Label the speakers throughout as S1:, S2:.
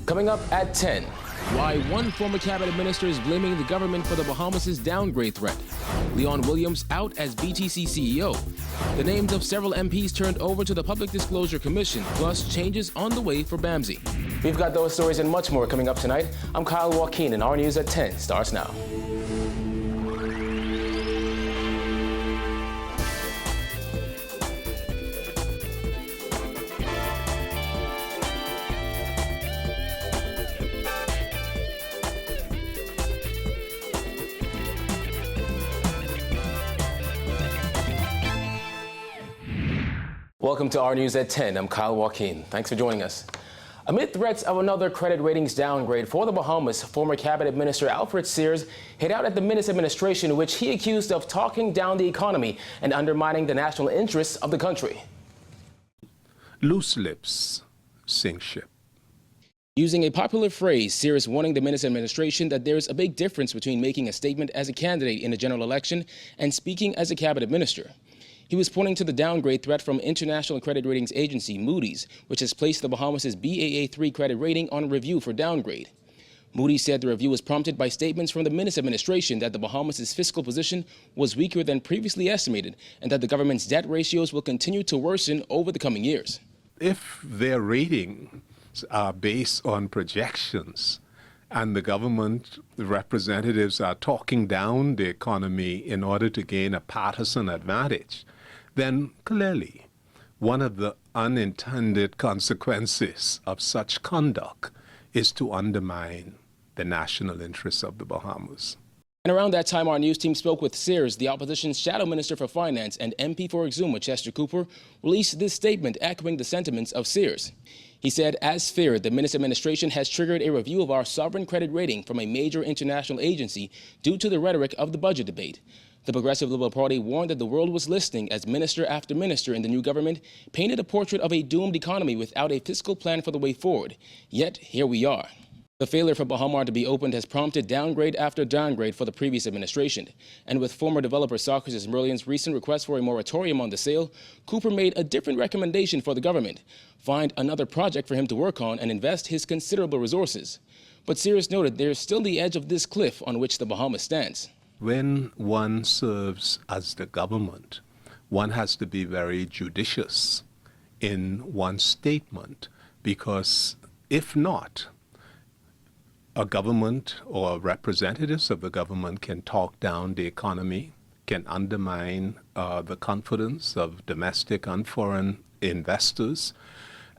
S1: Coming up at 10. Why one former cabinet minister is blaming the government for the Bahamas' downgrade threat. Leon Williams out as BTC CEO. The names of several MPs turned over to the Public Disclosure Commission, plus changes on the way for BAMZ. We've got those stories and much more coming up tonight. I'm Kyle Joaquin, and our news at 10 starts now. Welcome to our news at 10. I'm Kyle Joaquin. Thanks for joining us. Amid threats of another credit ratings downgrade for the Bahamas, former cabinet minister Alfred Sears hit out at the Minnis administration, which he accused of talking down the economy and undermining the national interests of the country.
S2: Loose lips sink ship.
S1: Using a popular phrase, Sears warning the Minnis administration that there is a big difference between making a statement as a candidate in a general election and speaking as a cabinet minister. He was pointing to the downgrade threat from international credit ratings agency Moody's, which has placed the Bahamas' Baa3 credit rating on review for downgrade. Moody's said the review was prompted by statements from the Minnis administration that the Bahamas' fiscal position was weaker than previously estimated and that the government's debt ratios will continue to worsen over the coming years.
S2: If their ratings are based on projections and the government representatives are talking down the economy in order to gain a partisan advantage, then clearly one of the unintended consequences of such conduct is to undermine the national interests of the Bahamas.
S1: And around that time, our news team spoke with Sears, the opposition's shadow minister for finance, and MP for Exuma, Chester Cooper, released this statement echoing the sentiments of Sears. He said, as feared, the Minnis administration has triggered a review of our sovereign credit rating from a major international agency due to the rhetoric of the budget debate. The Progressive Liberal Party warned that the world was listening as minister after minister in the new government painted a portrait of a doomed economy without a fiscal plan for the way forward. Yet, here we are. The failure for Bahamar to be opened has prompted downgrade after downgrade for the previous administration. And with former developer Socrates Merlian's recent request for a moratorium on the sale, Cooper made a different recommendation for the government: find another project for him to work on and invest his considerable resources. But Sears noted there is still the edge of this cliff on which the Bahamas stands.
S2: When one serves as the government, one has to be very judicious in one's statement, because if not, a government or representatives of the government can talk down the economy, can undermine the confidence of domestic and foreign investors,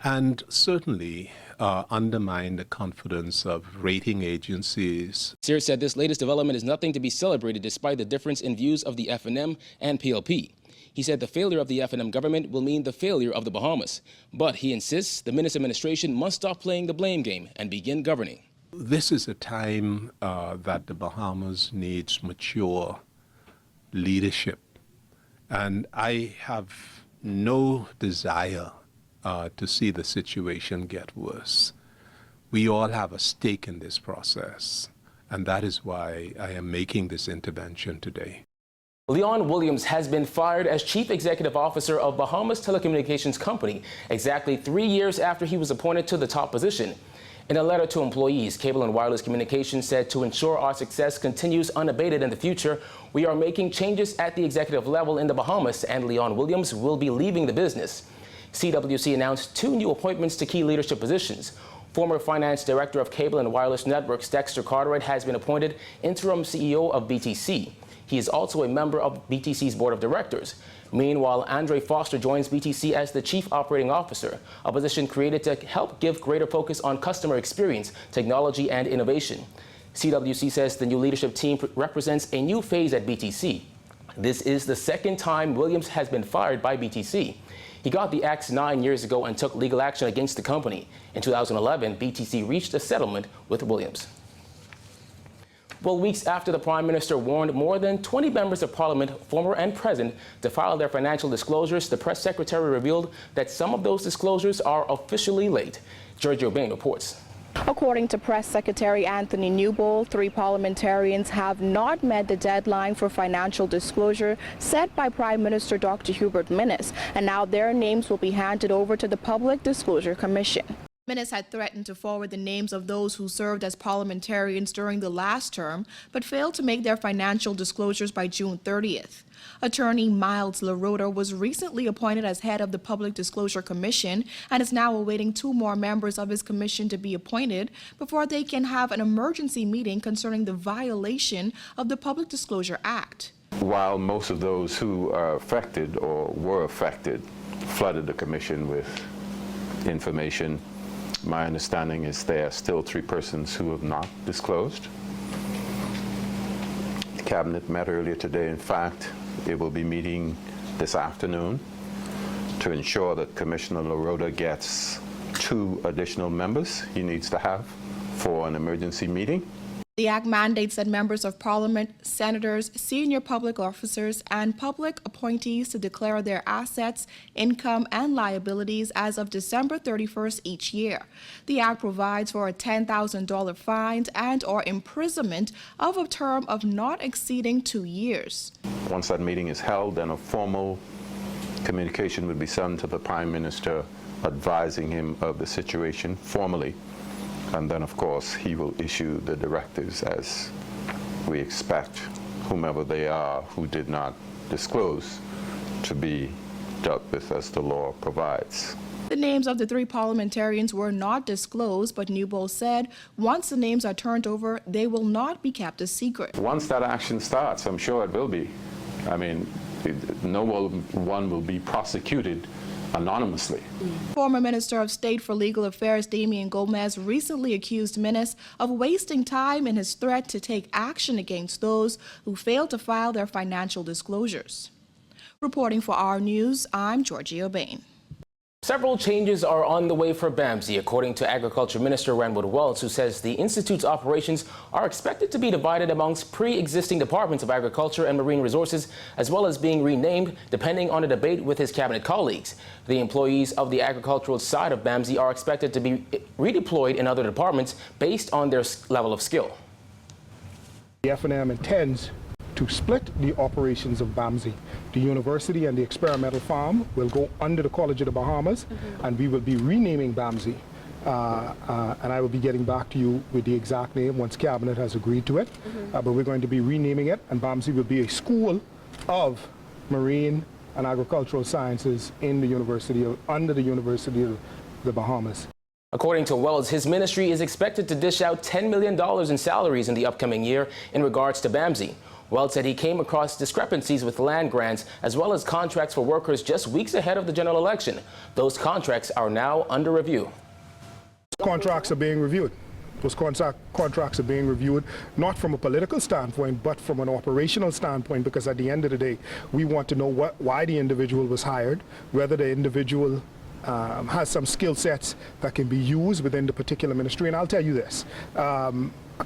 S2: and certainly undermine the confidence of rating agencies.
S1: Sears said this latest development is nothing to be celebrated despite the difference in views of the FNM and PLP. He said the failure of the FNM government will mean the failure of the Bahamas. But he insists the Minnis administration must stop playing the blame game and begin governing.
S2: This is a time that the Bahamas needs mature leadership. And I have no desire to see the situation get worse. We all have a stake in this process, and that is why I am making this intervention today.
S1: Leon Williams has been fired as Chief Executive Officer of Bahamas Telecommunications Company exactly 3 years after he was appointed to the top position. In a letter to employees, Cable and Wireless Communications said to ensure our success continues unabated in the future, we are making changes at the executive level in the Bahamas, and Leon Williams will be leaving the business. CWC announced 2 new appointments to key leadership positions. Former Finance Director of Cable and Wireless Networks Dexter Cartwright has been appointed interim CEO of BTC. He is also a member of BTC's board of directors. Meanwhile, Andre Foster joins BTC as the Chief Operating Officer, a position created to help give greater focus on customer experience, technology, and innovation. CWC says the new leadership team represents a new phase at BTC. This is the second time Williams has been fired by BTC. He got the axe 9 years ago and took legal action against the company. In 2011, BTC reached a settlement with Williams. Well, weeks after the Prime Minister warned more than 20 members of Parliament, former and present, to file their financial disclosures, the press secretary revealed that some of those disclosures are officially late. Giorgio Bain reports.
S3: According to Press Secretary Anthony Newbold, 3 parliamentarians have not met the deadline for financial disclosure set by Prime Minister Dr. Hubert Minnis, and now their names will be handed over to the Public Disclosure Commission. Minnis had threatened to forward the names of those who served as parliamentarians during the last term, but failed to make their financial disclosures by June 30th. Attorney Miles LaRota was recently appointed as head of the Public Disclosure Commission and is now awaiting 2 more members of his commission to be appointed before they can have an emergency meeting concerning the violation of the Public Disclosure Act.
S4: While most of those who are affected or were affected flooded the commission with information, my understanding is there are still 3 persons who have not disclosed. The Cabinet met earlier today. In fact, it will be meeting this afternoon to ensure that Commissioner LaRota gets 2 additional members he needs to have for an emergency meeting.
S3: The act mandates that members of Parliament, senators, senior public officers, and public appointees to declare their assets, income, and liabilities as of December 31st each year. The act provides for a $10,000 fine and/or imprisonment of a term of not exceeding 2 years.
S4: Once that meeting is held, then a formal communication would be sent to the Prime Minister advising him of the situation formally. And then, of course, he will issue the directives as we expect whomever they are who did not disclose to be dealt with as the law provides.
S3: The names of the 3 parliamentarians were not disclosed, but Newbold said once the names are turned over, they will not be kept a secret.
S4: Once that action starts, I'm sure it will be. I mean, no one will be prosecuted anonymously.
S3: Former Minister of State for Legal Affairs Damian Gomez recently accused Minnis of wasting time in his threat to take action against those who failed to file their financial disclosures. Reporting for our News, I'm Georgia Bain.
S1: Several changes are on the way for BAMZ, according to Agriculture Minister Ranwood Wells, who says the Institute's operations are expected to be divided amongst pre-existing departments of agriculture and marine resources, as well as being renamed depending on a debate with his cabinet colleagues. The employees of the agricultural side of BAMZ are expected to be redeployed in other departments based on their level of skill.
S5: The F&M intends to split the operations of BAMZ. The university and the experimental farm will go under the College of the Bahamas, and we will be renaming BAMZ. And I will be getting back to you with the exact name once Cabinet has agreed to it. But we're going to be renaming it, and BAMZ will be a school of marine and agricultural sciences in the university, under the University of the Bahamas.
S1: According to Wells, his ministry is expected to dish out $10 million in salaries in the upcoming year in regards to BAMZ. Wells said he came across discrepancies with land grants as well as contracts for workers just weeks ahead of the general election. Those contracts are now under review.
S5: Contracts are being reviewed. Those contracts are being reviewed not from a political standpoint, but from an operational standpoint, because at the end of the day, we want to know why the individual was hired, whether the individual has some skill sets that can be used within the particular ministry. And I'll tell you this.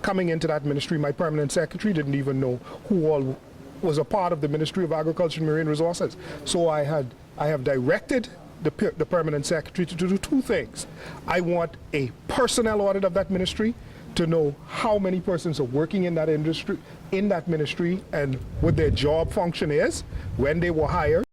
S5: Coming into that ministry, my permanent secretary didn't even know who all was a part of the Ministry of Agriculture and Marine Resources. So I have directed the permanent secretary to do 2 things. I want a personnel audit of that ministry to know how many persons are working in that industry, in that ministry, and what their job function is, when they were hired.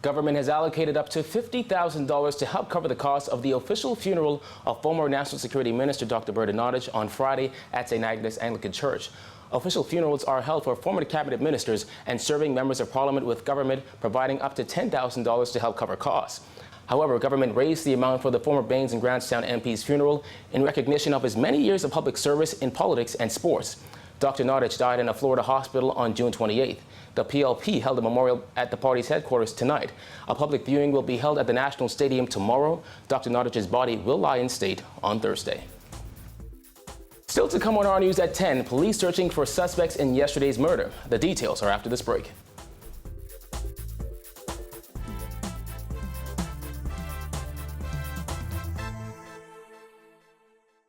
S1: Government has allocated up to $50,000 to help cover the cost of the official funeral of former National Security Minister Dr. Berta Nottage on Friday at St. Agnes Anglican Church. Official funerals are held for former cabinet ministers and serving members of Parliament, with government providing up to $10,000 to help cover costs. However, government raised the amount for the former Baines and Grantstown MP's funeral in recognition of his many years of public service in politics and sports. Dr. Nottage died in a Florida hospital on June 28th. The PLP held a memorial at the party's headquarters tonight. A public viewing will be held at the National Stadium tomorrow. Dr. Nottage's body will lie in state on Thursday. Still to come on our News at 10, police searching for suspects in yesterday's murder. The details are after this break.